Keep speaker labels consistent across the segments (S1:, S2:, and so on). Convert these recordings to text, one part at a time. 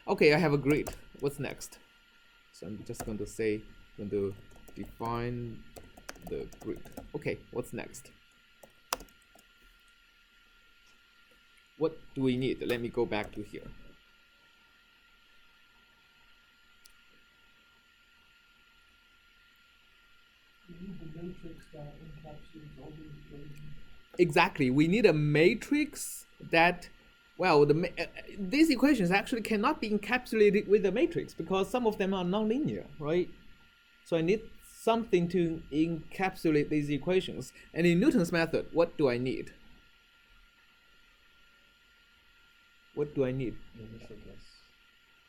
S1: Okay, I have a grid. What's next? So I'm just going to say, going to define the grid. Okay, what's next? What do we need? Let me go back to here.
S2: We need the matrix that encapsulates all the equations.
S1: Exactly, we need a matrix that, well, these equations actually cannot be encapsulated with the matrix because some of them are nonlinear, right? So I need something to encapsulate these equations. And in Newton's method, what do I need? What do I need?
S3: Initial guess.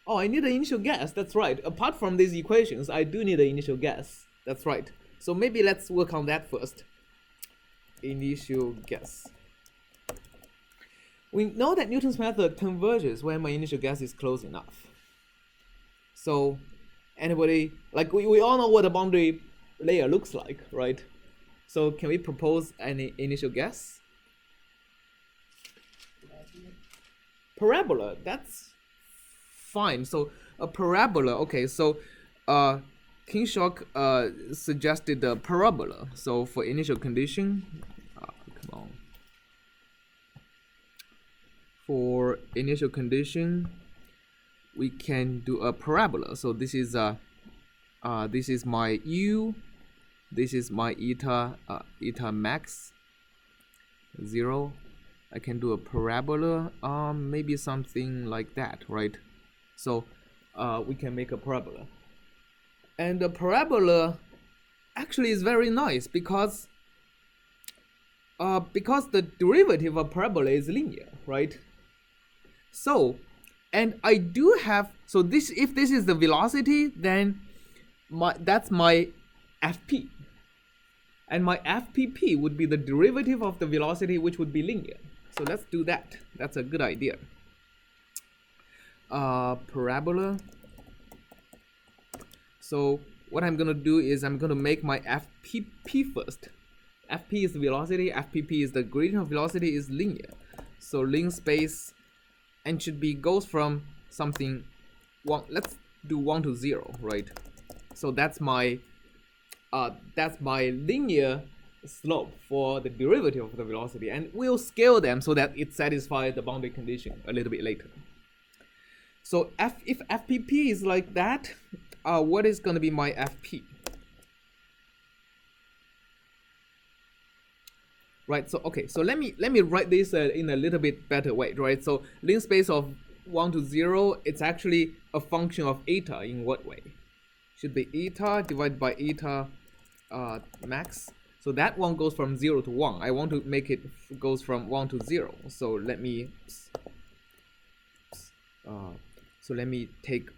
S1: Oh, I need an initial guess. That's right. Apart from these equations, I do need an initial guess. That's right. So maybe let's work on that first. Initial guess. We know that Newton's method converges when my initial guess is close enough. So anybody, like we all know what a boundary layer looks like, right? So can we propose any initial guess? Parabola, that's fine. So a parabola, okay, so Kinshock suggested a parabola. So for initial condition, come on. For initial condition, we can do a parabola. So this is my u, this is my eta max 0. I can do a parabola, maybe something like that, right? So we can make a parabola. And the parabola actually is very nice because the derivative of parabola is linear, right? So, and I do have, so this, if this is the velocity, then that's my fp. And my fpp would be the derivative of the velocity, which would be linear. So let's do that. That's a good idea. Parabola. So what I'm gonna do is I'm gonna make my fpp first. Fp is the velocity, fpp is the gradient of velocity, is linear. So link space, and should be goes from something one. Let's do 1 to 0, right? So that's my linear slope for the derivative of the velocity, and we'll scale them so that it satisfies the boundary condition a little bit later. So if fpp is like that, what is going to be my fp? Right, so okay, so let me write this in a little bit better way, right? So link space of 1 to 0, it's actually a function of eta. In what way? Should be eta divided by eta max. So that one goes from 0 to 1. I want to make it goes from 1 to 0. So let me take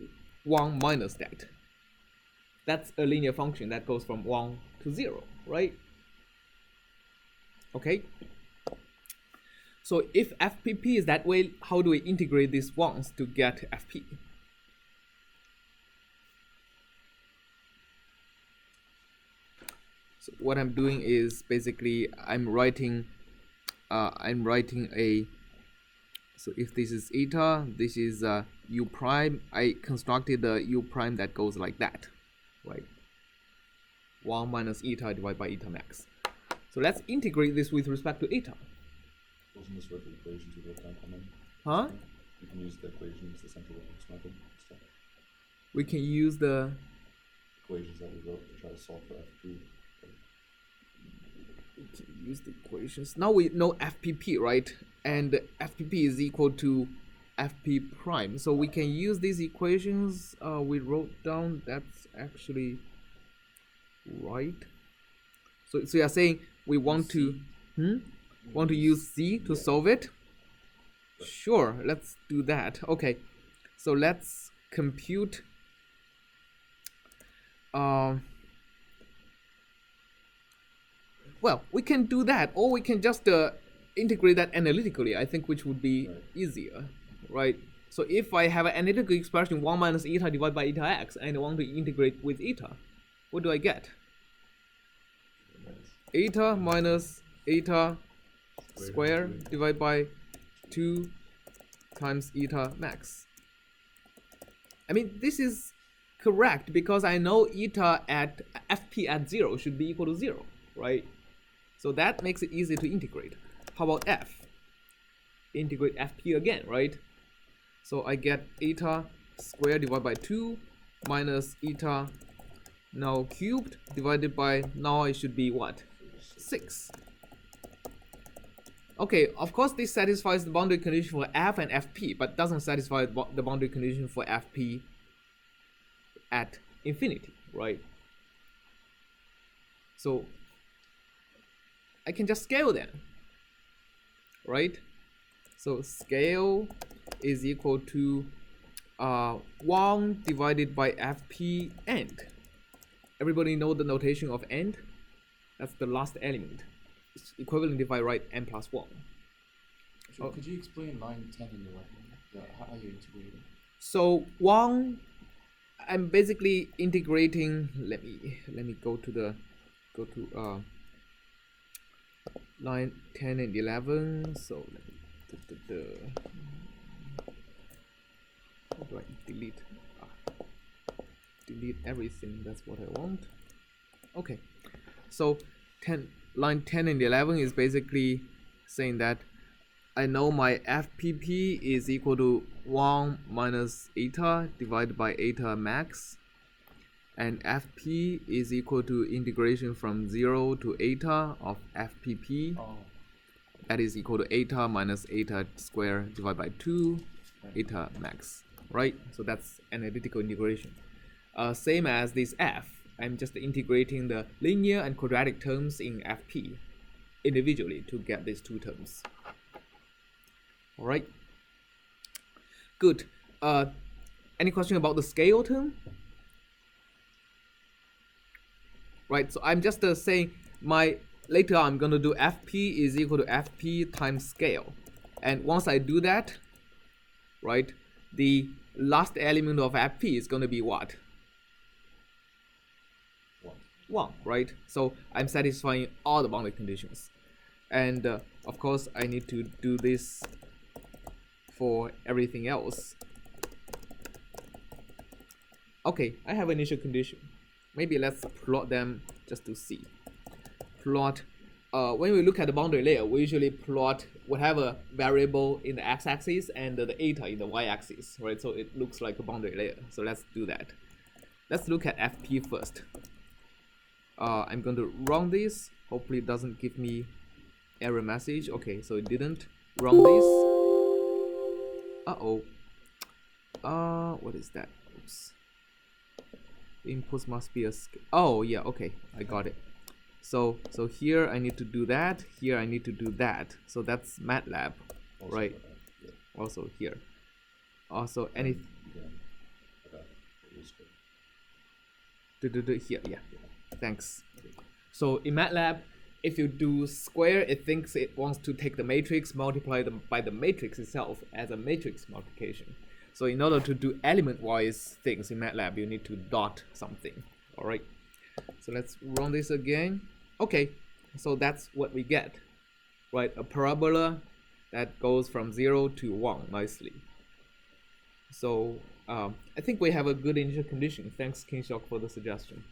S1: 1 minus that. That's a linear function that goes from 1 to 0, right? Okay. So if fpp is that way, how do we integrate these ones to get fp? So what I'm doing is basically I'm writing a, so if this is eta, this is u prime, I constructed the u prime that goes like that, right? 1 minus eta divided by eta max. So let's integrate this with respect to eta.
S3: Wasn't this where the equations we wrote down come in?
S1: Huh?
S3: You can use the equations, the central reference method stuff.
S1: We can use the
S3: Equations that we wrote to try to solve for fp.
S1: we can use the equations. Now we know fpp, right? And fpp is equal to fp prime. So we can use these equations we wrote down. That's actually right. So you're saying we want to use C to solve it? Sure, let's do that. Okay, so let's compute well, we can do that, or we can just integrate that analytically, I think, which would be easier, right? So if I have an analytical expression 1 minus eta divided by eta x, and I want to integrate with eta, what do I get? Eta minus eta square divided by 2 times eta max. I mean, this is correct because I know eta at fp at 0 should be equal to 0, right? So that makes it easy to integrate. How about f? Integrate fp again, right? So I get eta squared divided by 2 minus eta now cubed divided by, now it should be what? 6. Okay, of course this satisfies the boundary condition for f and fp, but doesn't satisfy the boundary condition for fp at infinity, right? So I can just scale then, right? So scale is equal to 1 divided by fp end. Everybody know the notation of end? That's the last element. It's equivalent if I write n plus 1.
S4: So could you explain line 10 and 11? How you integrate it?
S1: So 1, I'm basically integrating. Let me go to line 10 and 11. So let me how do I delete? Delete everything. That's what I want. Okay, so line 10 and 11 is basically saying that I know my FPP is equal to 1 minus eta divided by eta max, and FP is equal to integration from 0 to eta of FPP.
S4: Oh,
S1: That is equal to eta minus eta squared divided by 2 eta max, right? So that's analytical integration. Same as this f, I'm just integrating the linear and quadratic terms in FP individually to get these two terms. All right, good. Any question about the scale term? Right, so I'm just saying later I'm going to do FP is equal to FP times scale. And once I do that, right, the last element of FP is going to be what? 1, right? So I'm satisfying all the boundary conditions. And of course, I need to do this for everything else. Okay, I have initial condition. Maybe let's plot them just to see. Plot. When we look at the boundary layer, we usually plot whatever variable in the x-axis and the eta in the y-axis, right? So it looks like a boundary layer. So let's do that. Let's look at FP first. I'm going to run this. Hopefully it doesn't give me error message. Okay, so it didn't. Run this. What is that? Oops. Inputs must be a oh yeah, okay, I got it. So here I need to do that, here I need to do that. So that's MATLAB,
S3: Also
S1: right?
S3: yeah.
S1: Also here. Also any here, yeah. Thanks. So in MATLAB, if you do square, it thinks it wants to take the matrix, multiply them by the matrix itself as a matrix multiplication. So in order to do element-wise things in MATLAB, you need to dot something. All right. So let's run this again. Okay. So that's what we get, right? A parabola that goes from 0 to 1 nicely. So I think we have a good initial condition. Thanks, Kinshock, for the suggestion.